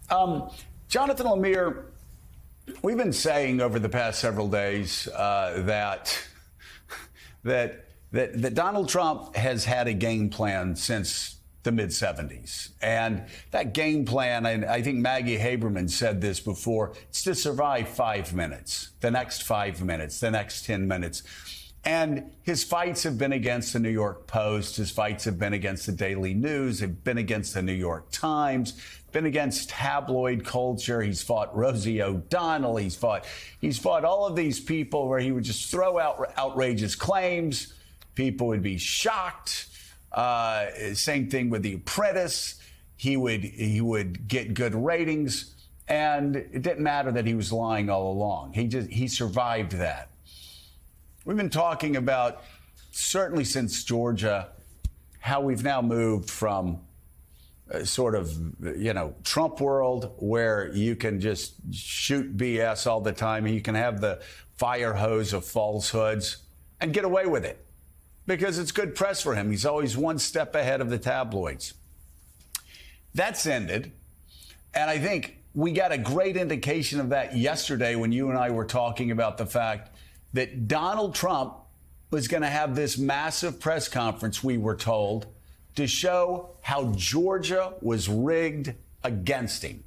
Jonathan Lemire, we've been saying over the past several days that Donald Trump has had a game plan since the mid-'70s. And that game plan, and I think Maggie Haberman said this before, it's to survive 5 minutes, the next 5 minutes, the next 10 minutes. And his fights have been against the New York Post. His fights have been against the Daily News. Have been against the New York Times. Been against tabloid culture. He's fought Rosie O'Donnell. He's fought all of these people where he would just throw out outrageous claims. People would be shocked. Same thing with The Apprentice. He would get good ratings, and it didn't matter that he was lying all along. He survived that. We've been talking about, certainly since Georgia, how we've now moved from sort of, Trump world where you can just shoot BS all the time. You can have the fire hose of falsehoods and get away with it because it's good press for him. He's always one step ahead of the tabloids. That's ended. And I think we got a great indication of that yesterday when you and I were talking about the fact that Donald Trump was going to have this massive press conference, we were told, to show how Georgia was rigged against him.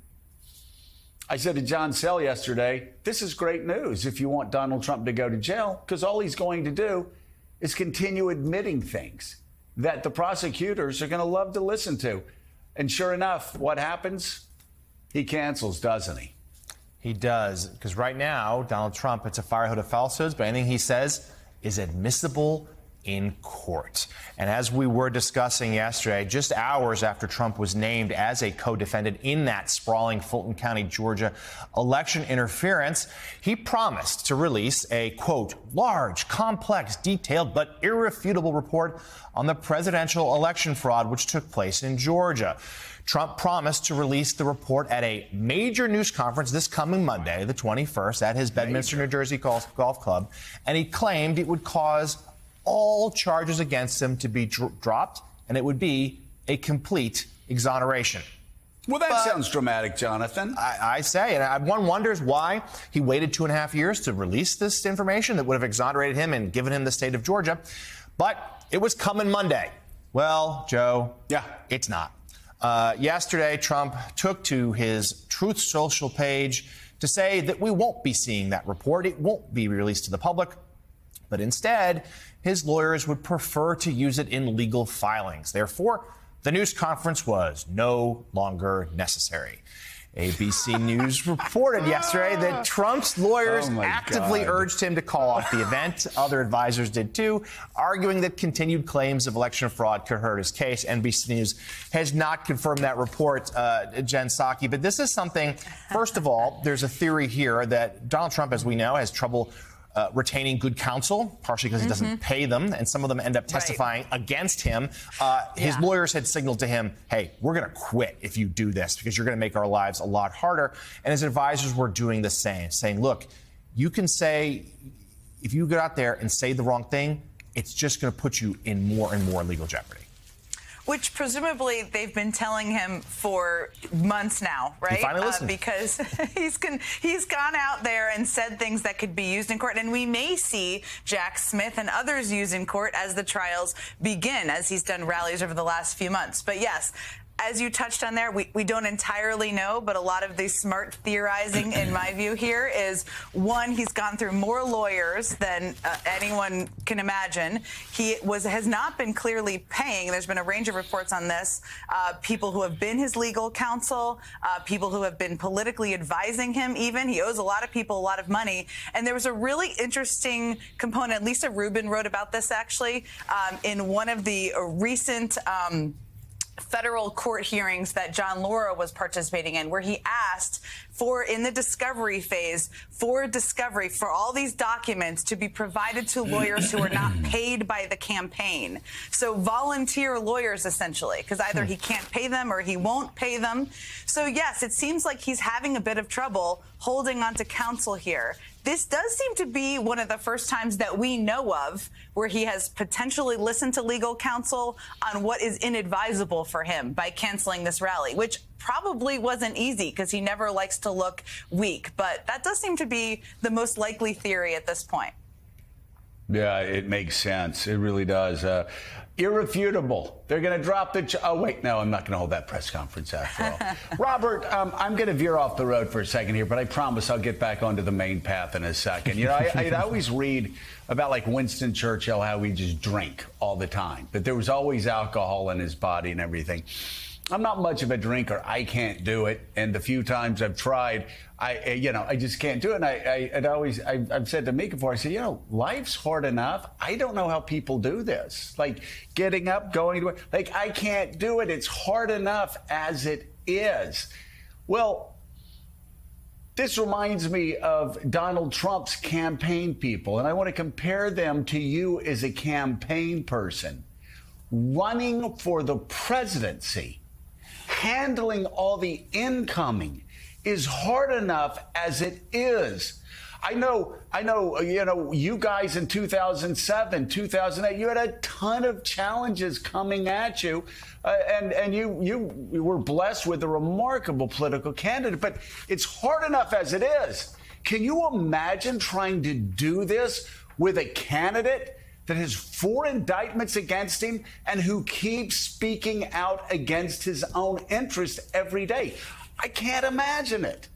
I said to John Sell yesterday, this is great news if you want Donald Trump to go to jail, because all he's going to do is continue admitting things that the prosecutors are going to love to listen to. And sure enough, what happens? He cancels, doesn't he? He does, because right now, Donald Trump, it's a fire hose of falsehoods, but anything he says is admissible in court. And as we were discussing yesterday, just hours after Trump was named as a co-defendant in that sprawling Fulton County, Georgia election interference, he promised to release a, quote, large, complex, detailed, but irrefutable report on the presidential election fraud which took place in Georgia. Trump promised to release the report at a major news conference this coming Monday, the 21st, at his Bedminster, New Jersey golf club, and he claimed it would cause all charges against him to be dropped, and it would be a complete exoneration. Well, that sounds dramatic, Jonathan. I say, and one wonders why he waited 2.5 years to release this information that would have exonerated him and given him the state of Georgia. But it was coming Monday. Well, Joe, it's not. Yesterday, Trump took to his Truth Social page to say that we won't be seeing that report. It won't be released to the public. But instead, his lawyers would prefer to use it in legal filings. Therefore, the news conference was no longer necessary. ABC News reported yesterday that Trump's lawyers actively urged him to call off the event. Other advisors did too, arguing that continued claims of election fraud could hurt his case. NBC News has not confirmed that report, Jen Psaki. But this is something, first of all, there's a theory here that Donald Trump, as we know, has trouble retaining good counsel, partially because he doesn't pay them, and some of them end up testifying against him. His lawyers had signaled to him, hey, we're going to quit if you do this because you're going to make our lives a lot harder. And his advisors were doing the same, saying, look, you can say, if you get out there and say the wrong thing, it's just going to put you in more and more legal jeopardy. Which presumably they've been telling him for months now, right? He finally listened. Because he's gone out there and said things that could be used in court. And we may see Jack Smith and others used in court as the trials begin, as he's done rallies over the last few months. But yes, as you touched on there, we don't entirely know, but a lot of the smart theorizing, in my view here, is, one, he's gone through more lawyers than anyone can imagine. He has not been clearly paying. There's been a range of reports on this. People who have been his legal counsel, people who have been politically advising him even. He owes a lot of people a lot of money. And there was a really interesting component. Lisa Rubin wrote about this, actually, in one of the recent federal court hearings that John Laura was participating in, where he asked for, in the discovery phase, for all these documents to be provided to lawyers who are not paid by the campaign. So volunteer lawyers, essentially, because either he can't pay them or he won't pay them. So yes, it seems like he's having a bit of trouble holding on to counsel here. this does seem to be one of the first times that we know of where he has potentially listened to legal counsel on what is inadvisable for him by canceling this rally, which probably wasn't easy because he never likes to look weak. But that does seem to be the most likely theory at this point. Yeah, it makes sense. It really does. Irrefutable. They're going to drop the... Oh, wait, no, I'm not going to hold that press conference after all. Robert, I'm going to veer off the road for a second here, but I promise I'll get back onto the main path in a second. You know, I'd always read about, like, Winston Churchill, how he just drank all the time, but there was always alcohol in his body and everything. I'm not much of a drinker. I can't do it. And the few times I've tried, I just can't do it. And I've said to Mika before, I said, life's hard enough. I don't know how people do this. Like getting up, going to work. Like, I can't do it. It's hard enough as it is. Well, this reminds me of Donald Trump's campaign people. And I want to compare them to you as a campaign person. Running for the presidency, handling all the incoming is hard enough as it is. I know, you guys in 2007, 2008, you had a ton of challenges coming at you, and you were blessed with a remarkable political candidate, but it's hard enough as it is. Can you imagine trying to do this with a candidate that has 4 indictments against him and who keeps speaking out against his own interest every day? I can't imagine it.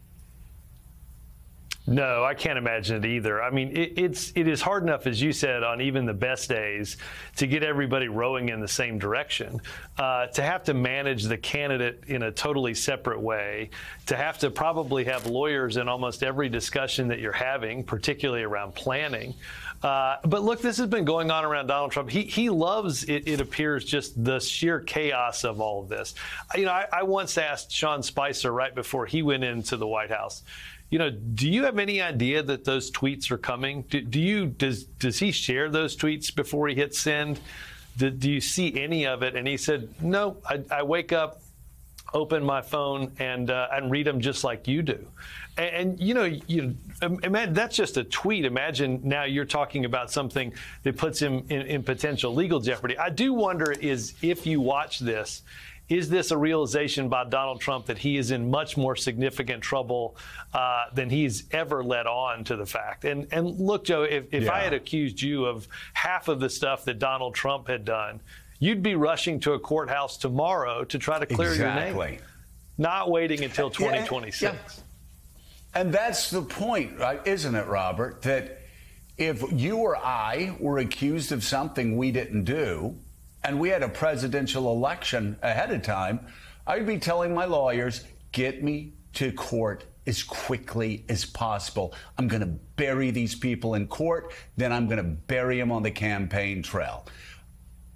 No, I can't imagine it either. I mean, it is hard enough, as you said, on even the best days to get everybody rowing in the same direction, to have to manage the candidate in a totally separate way, to have to probably have lawyers in almost every discussion that you're having, particularly around planning. But look, this has been going on around Donald Trump. He loves, it appears, just the sheer chaos of all of this. I once asked Sean Spicer right before he went into the White House, do you have any idea that those tweets are coming? Does he share those tweets before he hits send? Do you see any of it? And he said, no, I wake up, open my phone, and read them just like you do. And imagine that's just a tweet. Imagine now you're talking about something that puts him in potential legal jeopardy. I do wonder if you watch this, is this a realization by Donald Trump that he is in much more significant trouble than he's ever let on to the fact? And look, Joe, if I had accused you of half of the stuff that Donald Trump had done, you'd be rushing to a courthouse tomorrow to try to clear your name, not waiting until 2026. Yeah. And that's the point, right? Isn't it, Robert? That if you or I were accused of something we didn't do, and we had a presidential election ahead of time, I'd be telling my lawyers, get me to court as quickly as possible. I'm going to bury these people in court, then I'm going to bury them on the campaign trail.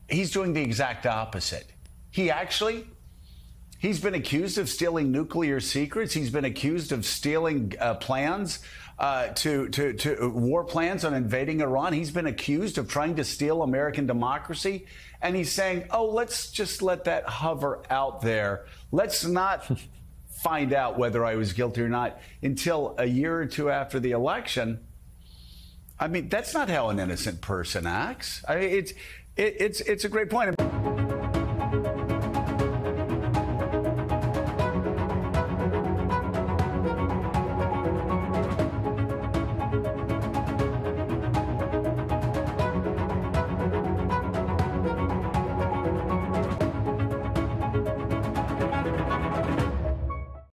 He's doing the exact opposite. He's been accused of stealing nuclear secrets. He's been accused of stealing plans to war plans on invading Iran. He's been accused of trying to steal American democracy. And he's saying, let's just let that hover out there. Let's not find out whether I was guilty or not until a year or two after the election. I mean, that's not how an innocent person acts. It's a great point.